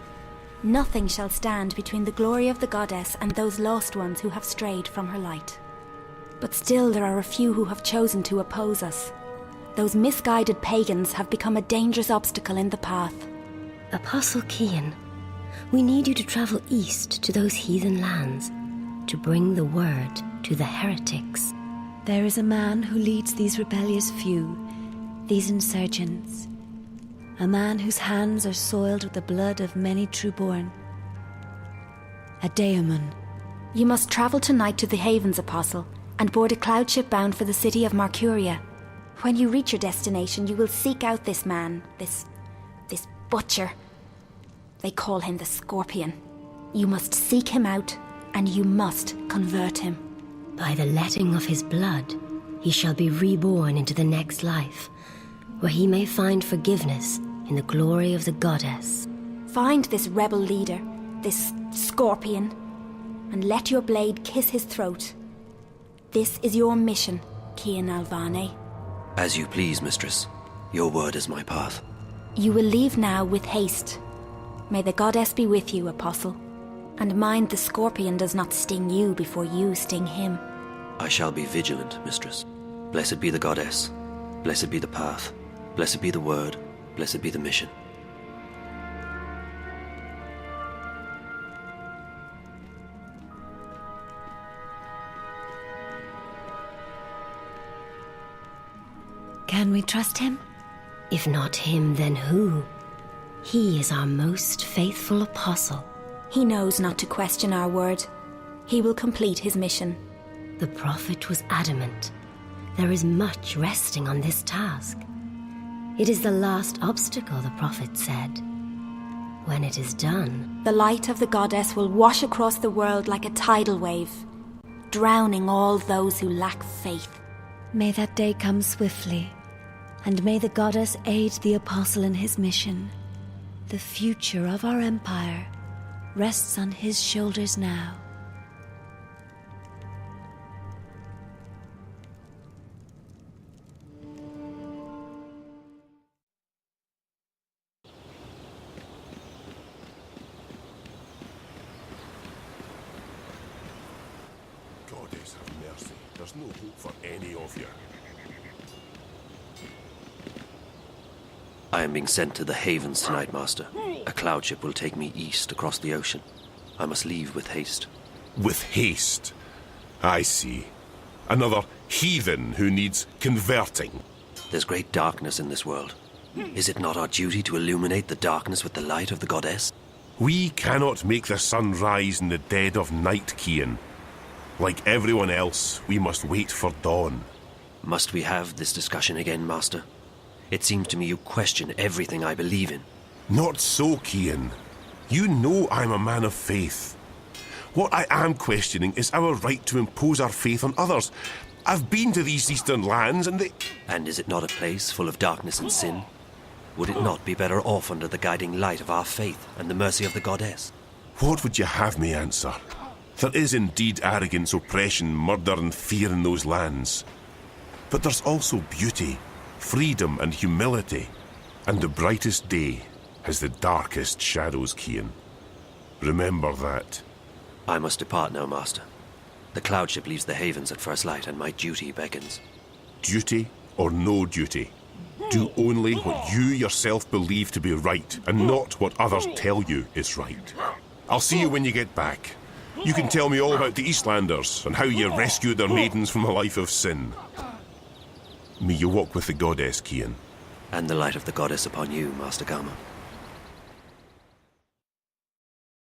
Nothing shall stand between the glory of the goddess and those lost ones who have strayed from her light. But still there are a few who have chosen to oppose us. Those misguided pagans have become a dangerous obstacle in the path. Apostle Kian, we need you to travel east to those heathen lands, to bring the word to the heretics. There is a man who leads these rebellious few, these insurgents. A man whose hands are soiled with the blood of many trueborn. A daemon. You must travel tonight to the Havens, Apostle, and board a cloud ship bound for the city of Marcuria. When you reach your destination, you will seek out this man, this butcher. They call him the Scorpion. You must seek him out, and you must convert him. By the letting of his blood, he shall be reborn into the next life, where he may find forgiveness in the glory of the goddess. Find this rebel leader, this Scorpion, and let your blade kiss his throat. This is your mission, Kian Alvane. As you please, mistress. Your word is my path. You will leave now with haste. May the goddess be with you, Apostle. And mind the Scorpion does not sting you before you sting him. I shall be vigilant, mistress. Blessed be the goddess. Blessed be the path. Blessed be the word. Blessed be the mission. Can we trust him? If not him, then who? He is our most faithful apostle. He knows not to question our word. He will complete his mission. The prophet was adamant. There is much resting on this task. It is the last obstacle, the prophet said. When it is done, the light of the goddess will wash across the world like a tidal wave, drowning all those who lack faith. May that day come swiftly, and may the goddess aid the apostle in his mission. The future of our empire rests on his shoulders now. Goddess have mercy. There's no hope for any of you. I am being sent to the Havens tonight, Master. A cloud ship will take me east across the ocean. I must leave with haste. With haste? I see. Another heathen who needs converting. There's great darkness in this world. Is it not our duty to illuminate the darkness with the light of the goddess? We cannot make the sun rise in the dead of night, Kian. Like everyone else, we must wait for dawn. Must we have this discussion again, Master? It seems to me you question everything I believe in. Not so, Kian. You know I'm a man of faith. What I am questioning is our right to impose our faith on others. I've been to these eastern lands and they... And is it not a place full of darkness and sin? Would it not be better off under the guiding light of our faith and the mercy of the goddess? What would you have me answer? There is indeed arrogance, oppression, murder and fear in those lands. But there's also beauty, freedom and humility. And the brightest day has the darkest shadows, Kian. Remember that. I must depart now, Master. The cloud ship leaves the Havens at first light and my duty beckons. Duty or no duty? Do only what you yourself believe to be right and not what others tell you is right. I'll see you when you get back. You can tell me all about the Eastlanders and how you rescued their maidens from a life of sin. May you walk with the goddess, Kian. And the light of the goddess upon you, Master Gama.